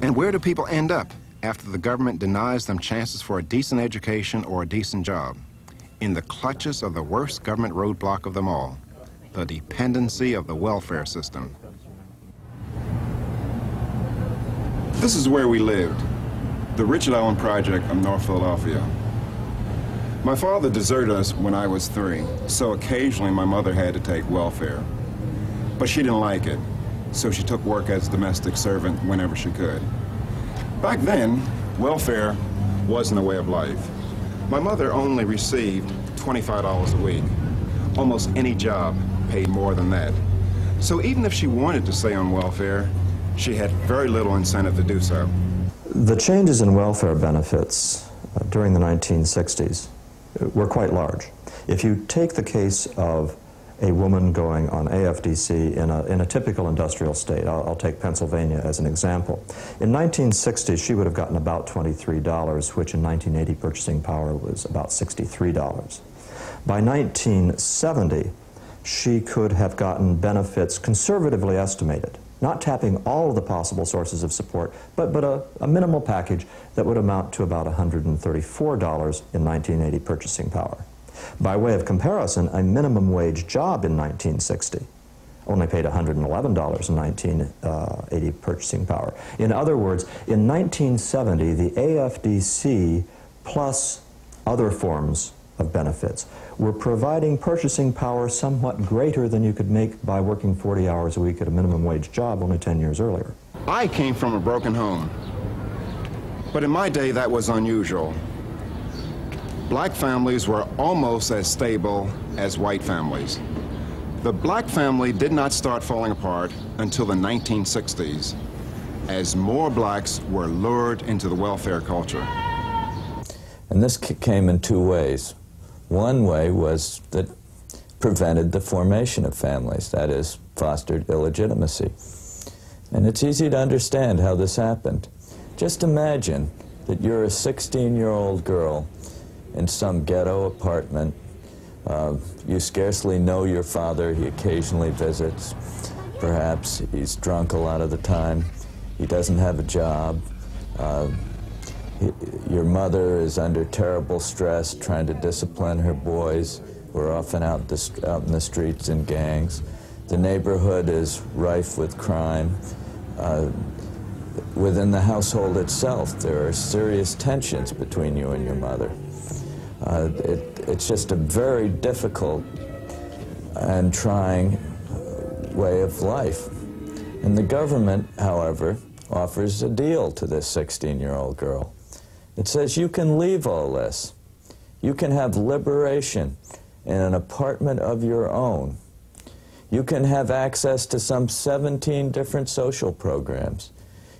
And where do people end up after the government denies them chances for a decent education or a decent job? In the clutches of the worst government roadblock of them all, the dependency of the welfare system. This is where we lived, the Richard Allen Project of North Philadelphia. My father deserted us when I was 3, so occasionally my mother had to take welfare. But she didn't like it, so she took work as a domestic servant whenever she could. Back then, welfare wasn't a way of life. My mother only received $25 a week. Almost any job paid more than that. So even if she wanted to stay on welfare, she had very little incentive to do so. The changes in welfare benefits during the 1960s were quite large. If you take the case of a woman going on AFDC in a typical industrial state, I'll take Pennsylvania as an example. In 1960, she would have gotten about $23, which in 1980 purchasing power was about $63. By 1970, she could have gotten benefits conservatively estimated, not tapping all of the possible sources of support, but a minimal package that would amount to about $134 in 1980 purchasing power. By way of comparison, a minimum wage job in 1960 only paid $111 in 1980 purchasing power. In other words, in 1970, the AFDC plus other forms of benefits were providing purchasing power somewhat greater than you could make by working 40 hours a week at a minimum wage job only 10 years earlier. I came from a broken home, but in my day that was unusual. Black families were almost as stable as white families. The black family did not start falling apart until the 1960s, as more blacks were lured into the welfare culture. And this came in 2 ways. One way was that prevented the formation of families, that is, fostered illegitimacy. And it's easy to understand how this happened. Just imagine that you're a 16-year-old girl in some ghetto apartment. You scarcely know your father. He occasionally visits. Perhaps he's drunk a lot of the time. He doesn't have a job. Your mother is under terrible stress trying to discipline her boys who are often out in the streets in gangs. The neighborhood is rife with crime. Within the household itself, there are serious tensions between you and your mother. It's just a very difficult and trying way of life. And the government, however, offers a deal to this 16-year-old girl. It says you can leave all this. You can have liberation in an apartment of your own. You can have access to some 17 different social programs.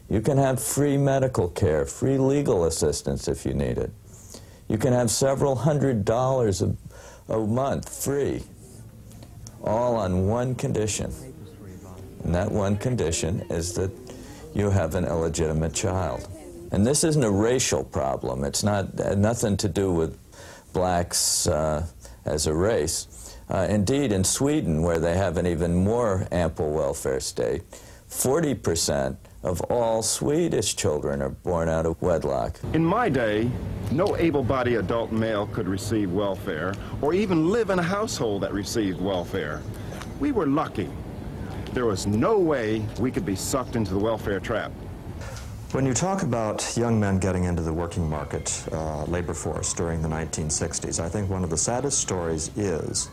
You can have free medical care, free legal assistance if you need it. You can have several $100s a month free, all on one condition. And that one condition is that you have an illegitimate child. And this isn't a racial problem. It's nothing to do with blacks as a race. Indeed, in Sweden, where they have an even more ample welfare state, 40% of all Swedish children are born out of wedlock. In my day, no able-bodied adult male could receive welfare or even live in a household that received welfare. We were lucky. There was no way we could be sucked into the welfare trap. When you talk about young men getting into the working market, labor force during the 1960s, I think one of the saddest stories is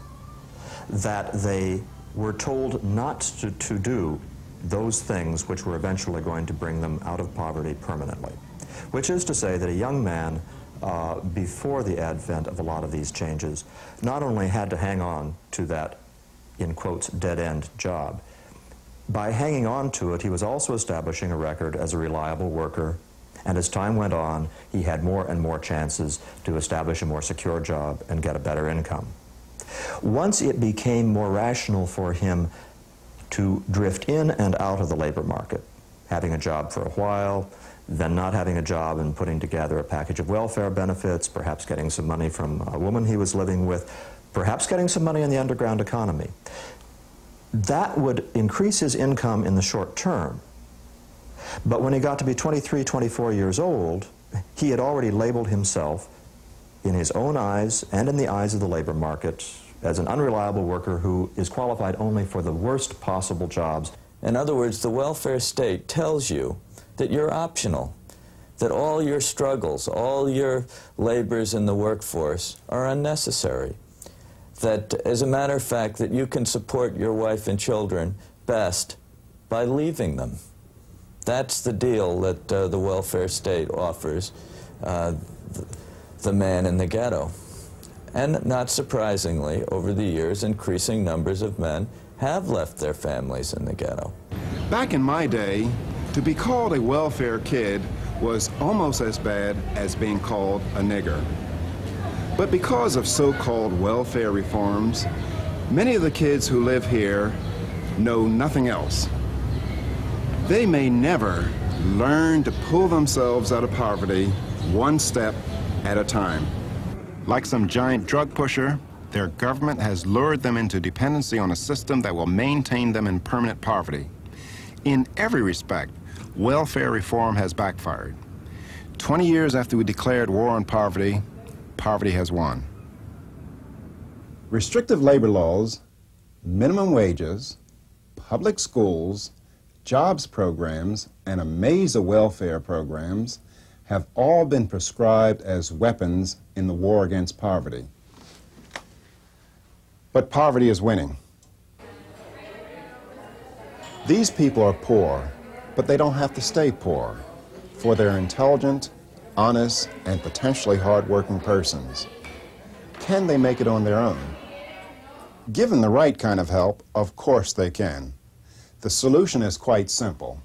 that they were told not to do those things which were eventually going to bring them out of poverty permanently. Which is to say that a young man, before the advent of a lot of these changes, not only had to hang on to that, in quotes, dead-end job. By hanging on to it, he was also establishing a record as a reliable worker, and as time went on, he had more and more chances to establish a more secure job and get a better income. Once it became more rational for him to drift in and out of the labor market, having a job for a while, then not having a job and putting together a package of welfare benefits, perhaps getting some money from a woman he was living with, perhaps getting some money in the underground economy. That would increase his income in the short term, But when he got to be 23, 24 years old, he had already labeled himself, in his own eyes and in the eyes of the labor market, as an unreliable worker who is qualified only for the worst possible jobs. In other words, the welfare state tells you that you're optional, that all your struggles, all your labors in the workforce are unnecessary, that, as a matter of fact, that you can support your wife and children best by leaving them. That's the deal that the welfare state offers the man in the ghetto. And not surprisingly, over the years, increasing numbers of men have left their families in the ghetto. Back in my day, to be called a welfare kid was almost as bad as being called a nigger. But because of so-called welfare reforms, many of the kids who live here know nothing else. They may never learn to pull themselves out of poverty one step at a time. Like some giant drug pusher, their government has lured them into dependency on a system that will maintain them in permanent poverty. In every respect, welfare reform has backfired. 20 years after we declared war on poverty, poverty has won. Restrictive labor laws, minimum wages, public schools, jobs programs, and a maze of welfare programs have all been prescribed as weapons in the war against poverty. But poverty is winning. These people are poor, but they don't have to stay poor, for they're intelligent, honest, and potentially hard-working persons. Can they make it on their own? Given the right kind of help, of course they can. The solution is quite simple.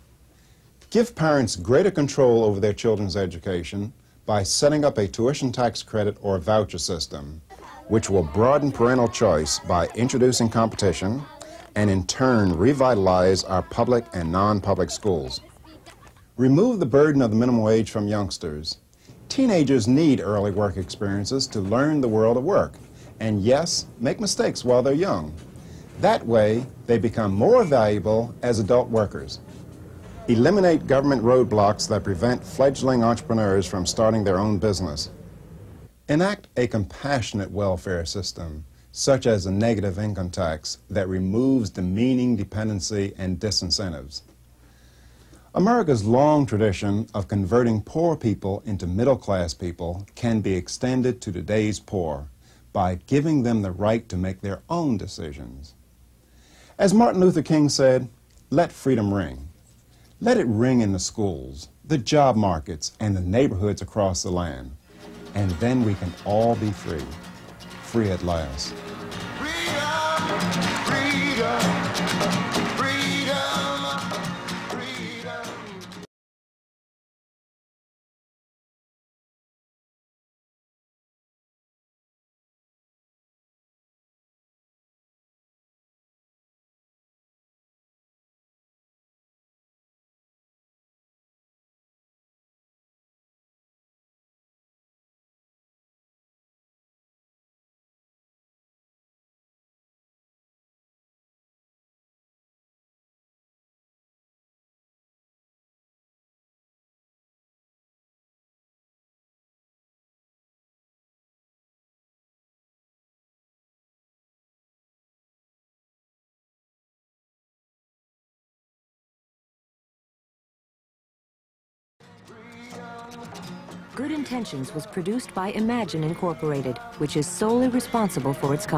Give parents greater control over their children's education by setting up a tuition tax credit or voucher system, which will broaden parental choice by introducing competition and in turn revitalize our public and non-public schools. Remove the burden of the minimum wage from youngsters. Teenagers need early work experiences to learn the world of work, and yes, make mistakes while they're young. That way, they become more valuable as adult workers. Eliminate government roadblocks that prevent fledgling entrepreneurs from starting their own business. Enact a compassionate welfare system, such as a negative income tax that removes demeaning dependency and disincentives. America's long tradition of converting poor people into middle-class people can be extended to today's poor by giving them the right to make their own decisions. As Martin Luther King said, let freedom ring. Let it ring in the schools, the job markets, and the neighborhoods across the land. And then we can all be free. Free at last. Freedom, freedom, freedom, freedom. Good Intentions was produced by Imagine Incorporated, which is solely responsible for its content.